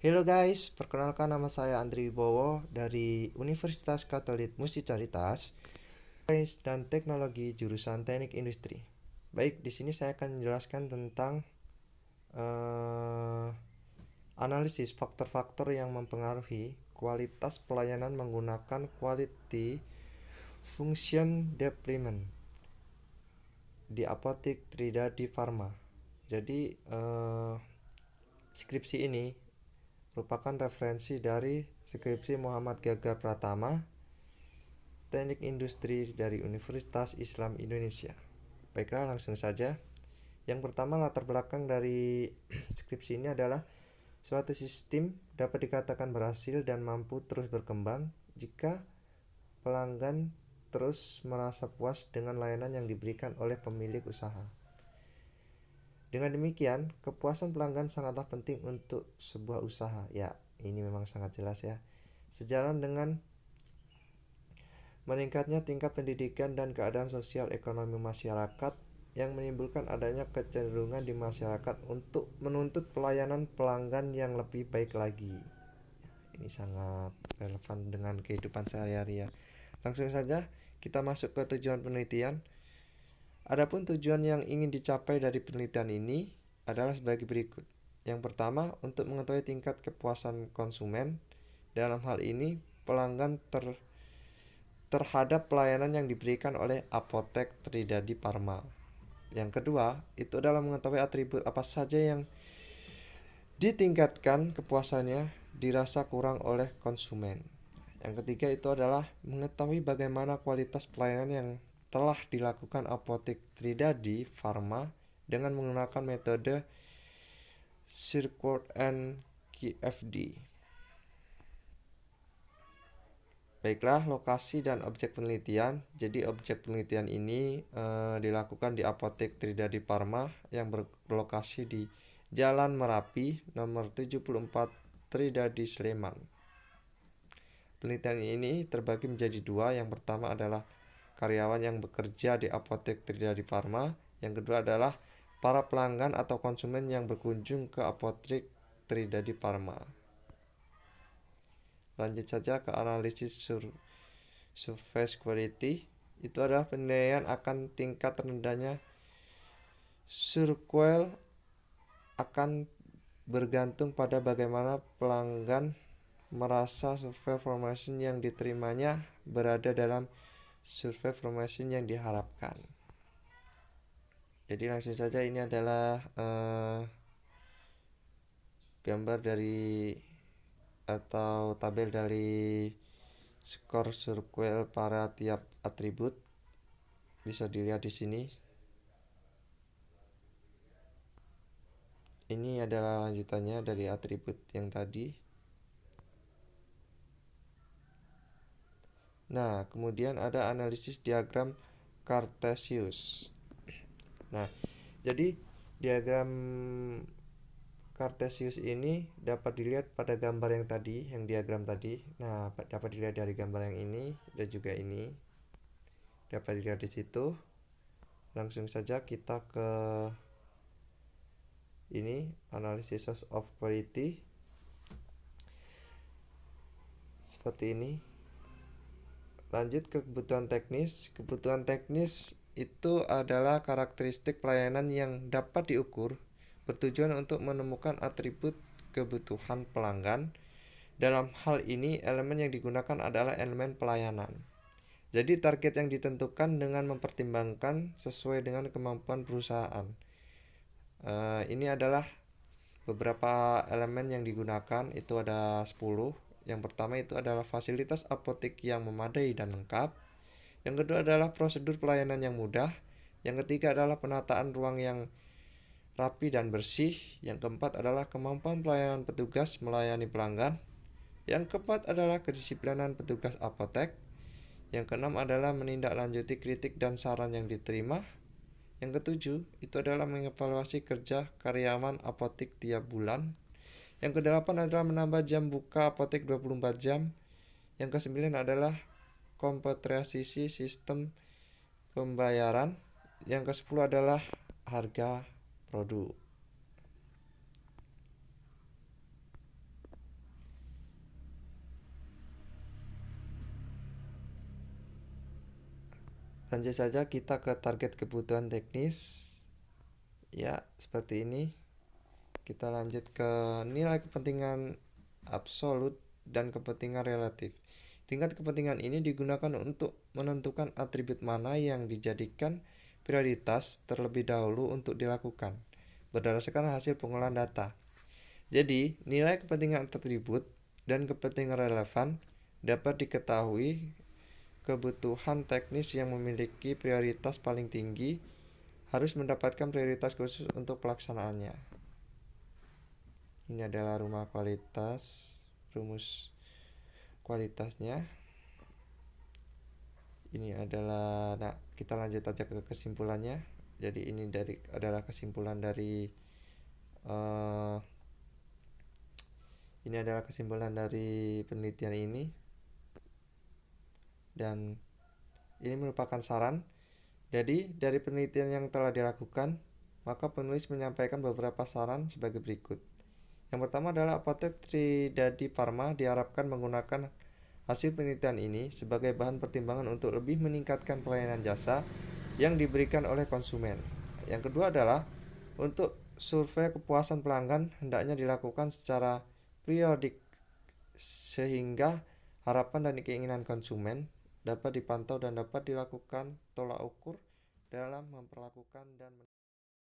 Halo guys, perkenalkan nama saya Andri Wibowo dari Universitas Katolik Musikalitas Sains dan Teknologi jurusan Teknik Industri. Baik, di sini saya akan menjelaskan tentang eh, analisis faktor-faktor yang mempengaruhi kualitas pelayanan menggunakan Quality Function Deployment di apotek Tridadi Pharma. Jadi skripsi ini merupakan referensi dari skripsi Muhammad Gagar Pratama, Teknik Industri dari Universitas Islam Indonesia. Baiklah, langsung saja. Yang pertama, latar belakang dari skripsi ini adalah suatu sistem dapat dikatakan berhasil dan mampu terus berkembang jika pelanggan terus merasa puas dengan layanan yang diberikan oleh pemilik usaha. Dengan demikian, kepuasan pelanggan sangatlah penting untuk sebuah usaha. Ya, ini memang sangat jelas ya. Sejalan dengan meningkatnya tingkat pendidikan dan keadaan sosial ekonomi masyarakat yang menimbulkan adanya kecenderungan di masyarakat untuk menuntut pelayanan pelanggan yang lebih baik lagi. Ini sangat relevan dengan kehidupan sehari-hari ya. Langsung saja kita masuk ke tujuan penelitian. Adapun tujuan yang ingin dicapai dari penelitian ini adalah sebagai berikut. Yang pertama, untuk mengetahui tingkat kepuasan konsumen. Dalam hal ini, pelanggan terhadap pelayanan yang diberikan oleh apotek Tridadi Pharma. Yang kedua, itu adalah mengetahui atribut apa saja yang ditingkatkan kepuasannya dirasa kurang oleh konsumen. Yang ketiga itu adalah mengetahui bagaimana kualitas pelayanan yang telah dilakukan apotek Tridadi Pharma dengan menggunakan metode Circuit and QFD. Baiklah, lokasi dan objek penelitian. Jadi objek penelitian ini dilakukan di apotek Tridadi Pharma yang berlokasi di Jalan Merapi nomor 74 Tridadi Sleman. Penelitian ini terbagi menjadi dua. Yang pertama adalah karyawan yang bekerja di apotek Tridadi Pharma. Yang kedua adalah para pelanggan atau konsumen yang berkunjung ke apotek Tridadi Pharma. Lanjut saja ke analisis surface quality. Itu adalah penilaian akan tingkat rendahnya surquel akan bergantung pada bagaimana pelanggan merasa survei information yang diterimanya berada dalam survei information yang diharapkan. Jadi langsung saja, ini adalah gambar dari atau tabel dari skor surquel para tiap atribut. Bisa dilihat di sini. Ini adalah lanjutannya dari atribut yang tadi. Nah, kemudian ada analisis diagram Cartesius. Nah, jadi diagram Cartesius ini dapat dilihat pada gambar yang tadi, yang diagram tadi. Nah, dapat dilihat dari gambar yang ini dan juga ini. Dapat dilihat di situ. Langsung saja kita ke ini, analysis of quality. Seperti ini. Lanjut ke kebutuhan teknis. Kebutuhan teknis itu adalah karakteristik pelayanan yang dapat diukur, bertujuan untuk menemukan atribut kebutuhan pelanggan. Dalam hal ini, elemen yang digunakan adalah elemen pelayanan. Jadi target yang ditentukan dengan mempertimbangkan sesuai dengan kemampuan perusahaan. Ini adalah beberapa elemen yang digunakan, itu ada 10. Yang pertama itu adalah fasilitas apotek yang memadai dan lengkap. Yang kedua adalah prosedur pelayanan yang mudah. Yang ketiga adalah penataan ruang yang rapi dan bersih. Yang keempat adalah kemampuan pelayanan petugas melayani pelanggan. Yang keempat adalah kedisiplinan petugas apotek. Yang keenam adalah menindaklanjuti kritik dan saran yang diterima. Yang ketujuh itu adalah mengevaluasi kerja karyawan apotek tiap bulan. Yang kedelapan adalah menambah jam buka apotek 24 jam. Yang kesembilan adalah komputerisasi sistem pembayaran. Yang kesepuluh adalah harga produk. Lanjut saja kita ke target kebutuhan teknis. Ya, seperti ini. Kita lanjut ke nilai kepentingan absolut dan kepentingan relatif. Tingkat kepentingan ini digunakan untuk menentukan atribut mana yang dijadikan prioritas terlebih dahulu untuk dilakukan berdasarkan hasil pengolahan data. Jadi, nilai kepentingan atribut dan kepentingan relevan dapat diketahui. Kebutuhan teknis yang memiliki prioritas paling tinggi harus mendapatkan prioritas khusus untuk pelaksanaannya. Ini adalah rumus kualitasnya. Ini adalah, kita lanjut aja ke kesimpulannya. Jadi ini adalah kesimpulan dari ini adalah kesimpulan dari penelitian ini, dan ini merupakan saran. Jadi dari penelitian yang telah dilakukan, maka penulis menyampaikan beberapa saran sebagai berikut. Yang pertama adalah apotek Tridadi Pharma diharapkan menggunakan hasil penelitian ini sebagai bahan pertimbangan untuk lebih meningkatkan pelayanan jasa yang diberikan oleh konsumen. Yang kedua adalah untuk survei kepuasan pelanggan hendaknya dilakukan secara periodik sehingga harapan dan keinginan konsumen dapat dipantau dan dapat dilakukan tolak ukur dalam memperlakukan dan